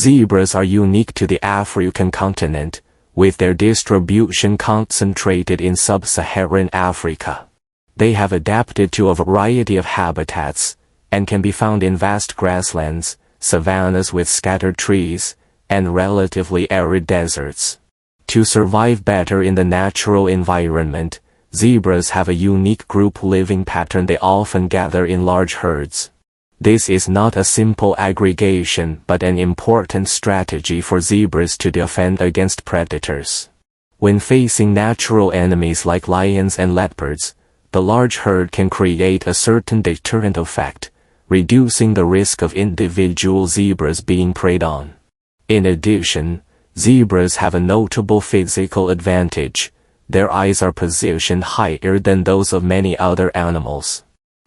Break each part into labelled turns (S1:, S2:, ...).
S1: Zebras are unique to the African continent, with their distribution concentrated in sub-Saharan Africa. They have adapted to a variety of habitats, and can be found in vast grasslands, savannas with scattered trees, and relatively arid deserts. To survive better in the natural environment, zebras have a unique group living pattern. They often gather in large herds. This is not a simple aggregation but an important strategy for zebras to defend against predators. When facing natural enemies like lions and leopards, the large herd can create a certain deterrent effect, reducing the risk of individual zebras being preyed on. In addition, zebras have a notable physical advantage. Their eyes are positioned higher than those of many other animals.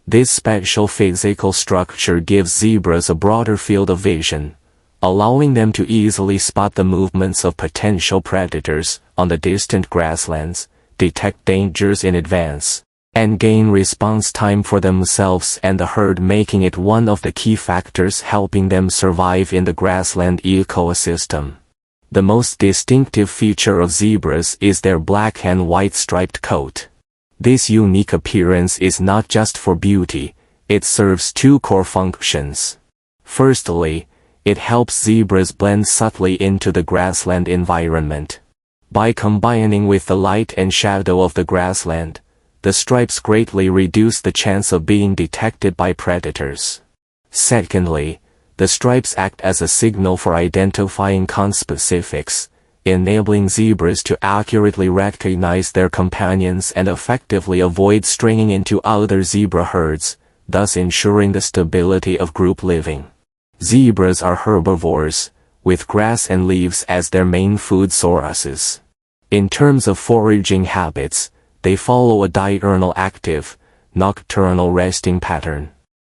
S1: This special physical structure gives zebras a broader field of vision, allowing them to easily spot the movements of potential predators on the distant grasslands, detect dangers in advance, and gain response time for themselves and the herd, making it one of the key factors helping them survive in the grassland ecosystem. The most distinctive feature of zebras is their black and white striped coat. This unique appearance is not just for beauty, it serves two core functions. Firstly, it helps zebras blend subtly into the grassland environment. By combining with the light and shadow of the grassland, the stripes greatly reduce the chance of being detected by predators. Secondly, the stripes act as a signal for identifying conspecifics, enabling zebras to accurately recognize their companions and effectively avoid straying into other zebra herds, thus ensuring the stability of group living. Zebras are herbivores, with grass and leaves as their main food sources. In terms of foraging habits, they follow a diurnal active, nocturnal resting pattern.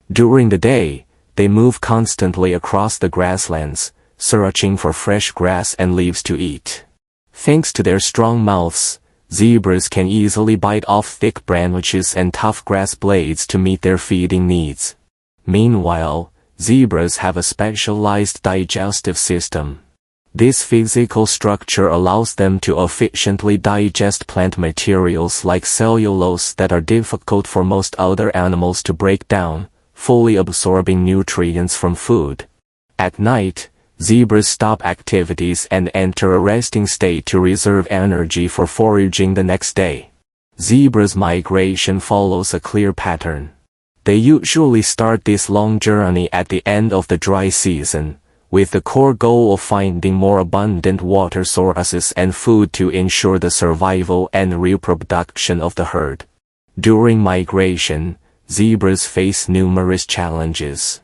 S1: During the day, they move constantly across the grasslands, searching for fresh grass and leaves to eat. Thanks to their strong mouths, zebras can easily bite off thick branches and tough grass blades to meet their feeding needs. Meanwhile, zebras have a specialized digestive system. This physical structure allows them to efficiently digest plant materials like cellulose that are difficult for most other animals to break down, fully absorbing nutrients from food. At night, zebras stop activities and enter a resting state to reserve energy for foraging the next day. Zebras' migration follows a clear pattern. They usually start this long journey at the end of the dry season, with the core goal of finding more abundant water sources and food to ensure the survival and reproduction of the herd. During migration, zebras face numerous challenges.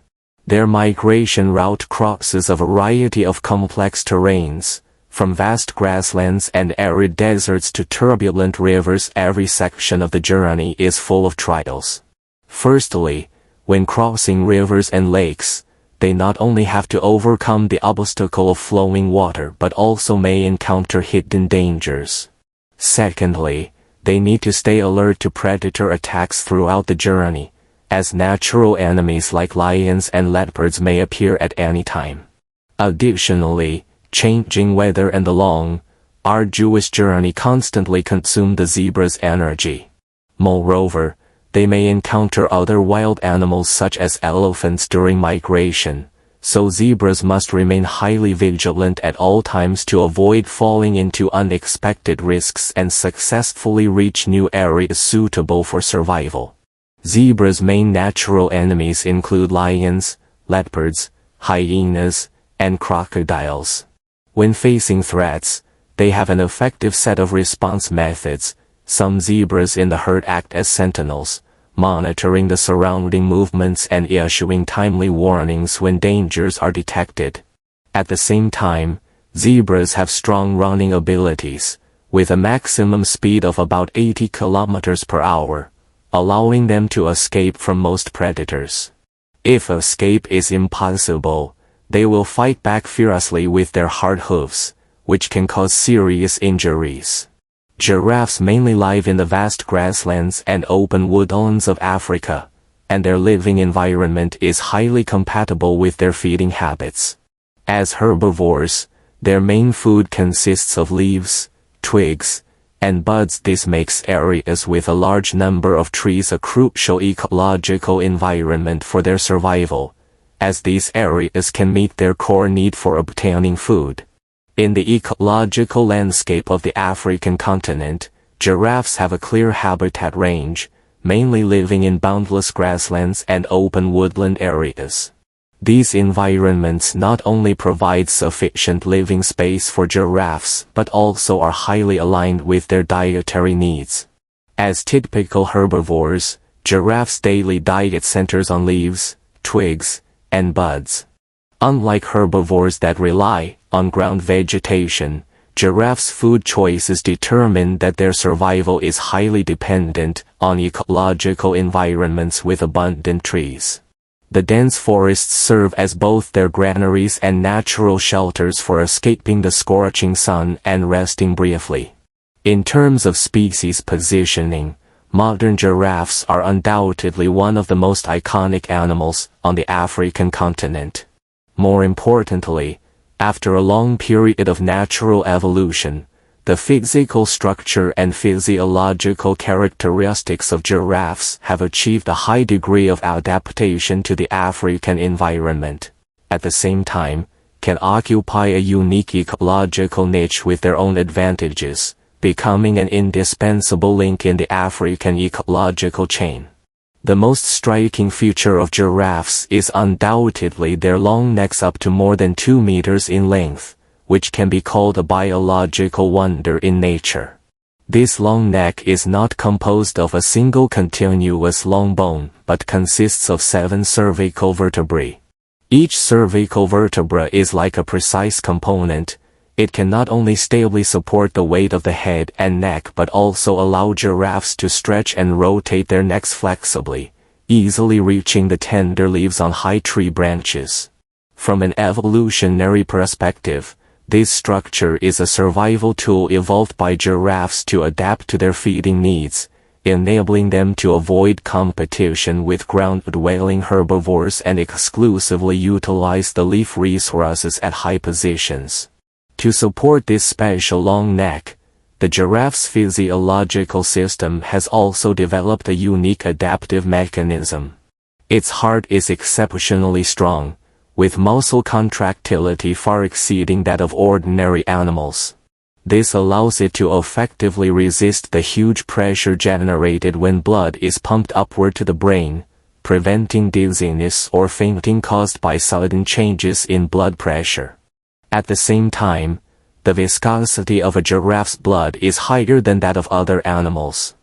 S1: Their migration route crosses a variety of complex terrains, from vast grasslands and arid deserts to turbulent rivers. Every section of the journey is full of trials. Firstly, when crossing rivers and lakes, they not only have to overcome the obstacle of flowing water but also may encounter hidden dangers. Secondly, they need to stay alert to predator attacks throughout the journey, as natural enemies like lions and leopards may appear at any time. Additionally, changing weather and the long, arduous journey constantly consume the zebra's energy. Moreover, they may encounter other wild animals such as elephants during migration, so zebras must remain highly vigilant at all times to avoid falling into unexpected risks and successfully reach new areas suitable for survival. Zebras' main natural enemies include lions, leopards, hyenas, and crocodiles. When facing threats, they have an effective set of response methods. Some zebras in the herd act as sentinels, monitoring the surrounding movements and issuing timely warnings when dangers are detected. At the same time, zebras have strong running abilities, with a maximum speed of about 80 km per hour. Allowing them to escape from most predators. If escape is impossible, they will fight back furiously with their hard hooves, which can cause serious injuries. Giraffes mainly live in the vast grasslands and open woodlands of Africa, and their living environment is highly compatible with their feeding habits. As herbivores, their main food consists of leaves, twigs, and buds. This makes areas with a large number of trees a crucial ecological environment for their survival, as these areas can meet their core need for obtaining food. In the ecological landscape of the African continent, giraffes have a clear habitat range, mainly living in boundless grasslands and open woodland areas. These environments not only provide sufficient living space for giraffes but also are highly aligned with their dietary needs. As typical herbivores, giraffes' daily diet centers on leaves, twigs, and buds. Unlike herbivores that rely on ground vegetation, giraffes' food choices determine that their survival is highly dependent on ecological environments with abundant trees. The dense forests serve as both their granaries and natural shelters for escaping the scorching sun and resting briefly. In terms of species positioning, modern giraffes are undoubtedly one of the most iconic animals on the African continent. More importantly, after a long period of natural evolution, the physical structure and physiological characteristics of giraffes have achieved a high degree of adaptation to the African environment. At the same time, can occupy a unique ecological niche with their own advantages, becoming an indispensable link in the African ecological chain. The most striking feature of giraffes is undoubtedly their long necks up to more than 2 meters in length, which can be called a biological wonder in nature. This long neck is not composed of a single continuous long bone but consists of 7 cervical vertebrae. Each cervical vertebra is like a precise component. It can not only stably support the weight of the head and neck but also allow giraffes to stretch and rotate their necks flexibly, easily reaching the tender leaves on high tree branches. From an evolutionary perspective, this structure is a survival tool evolved by giraffes to adapt to their feeding needs, enabling them to avoid competition with ground-dwelling herbivores and exclusively utilize the leaf resources at high positions. To support this special long neck, the giraffe's physiological system has also developed a unique adaptive mechanism. Its heart is exceptionally strong, with muscle contractility far exceeding that of ordinary animals. This allows it to effectively resist the huge pressure generated when blood is pumped upward to the brain, preventing dizziness or fainting caused by sudden changes in blood pressure. At the same time, the viscosity of a giraffe's blood is higher than that of other animals.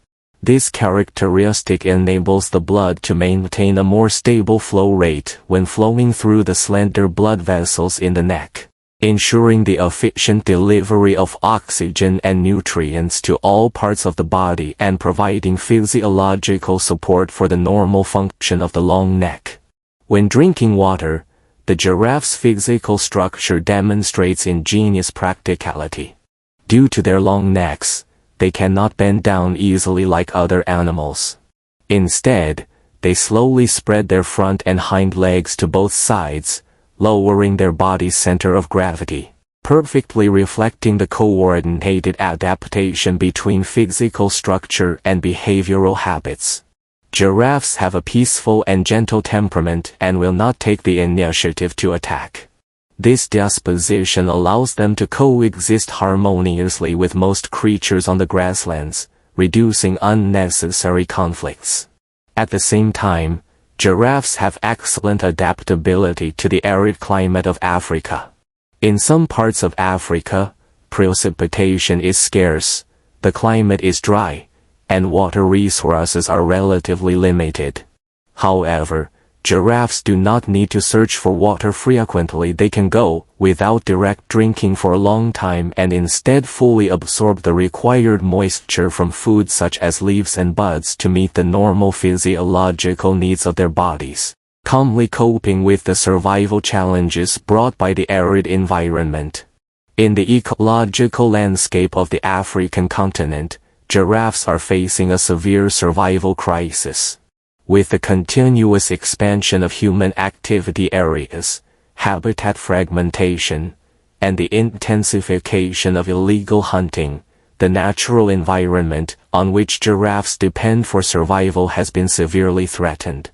S1: This characteristic enables the blood to maintain a more stable flow rate when flowing through the slender blood vessels in the neck, ensuring the efficient delivery of oxygen and nutrients to all parts of the body and providing physiological support for the normal function of the long neck. When drinking water, the giraffe's physical structure demonstrates ingenious practicality. Due to their long necks, they cannot bend down easily like other animals. Instead, they slowly spread their front and hind legs to both sides, lowering their body's center of gravity, perfectly reflecting the coordinated adaptation between physical structure and behavioral habits. Giraffes have a peaceful and gentle temperament and will not take the initiative to attack. This disposition allows them to coexist harmoniously with most creatures on the grasslands, reducing unnecessary conflicts. At the same time, giraffes have excellent adaptability to the arid climate of Africa. In some parts of Africa, precipitation is scarce, the climate is dry, and water resources are relatively limited. However, giraffes do not need to search for water frequently. They can go without direct drinking for a long time and instead fully absorb the required moisture from food such as leaves and buds to meet the normal physiological needs of their bodies, calmly coping with the survival challenges brought by the arid environment. In the ecological landscape of the African continent, giraffes are facing a severe survival crisis. With the continuous expansion of human activity areas, habitat fragmentation, and the intensification of illegal hunting, the natural environment on which giraffes depend for survival has been severely threatened.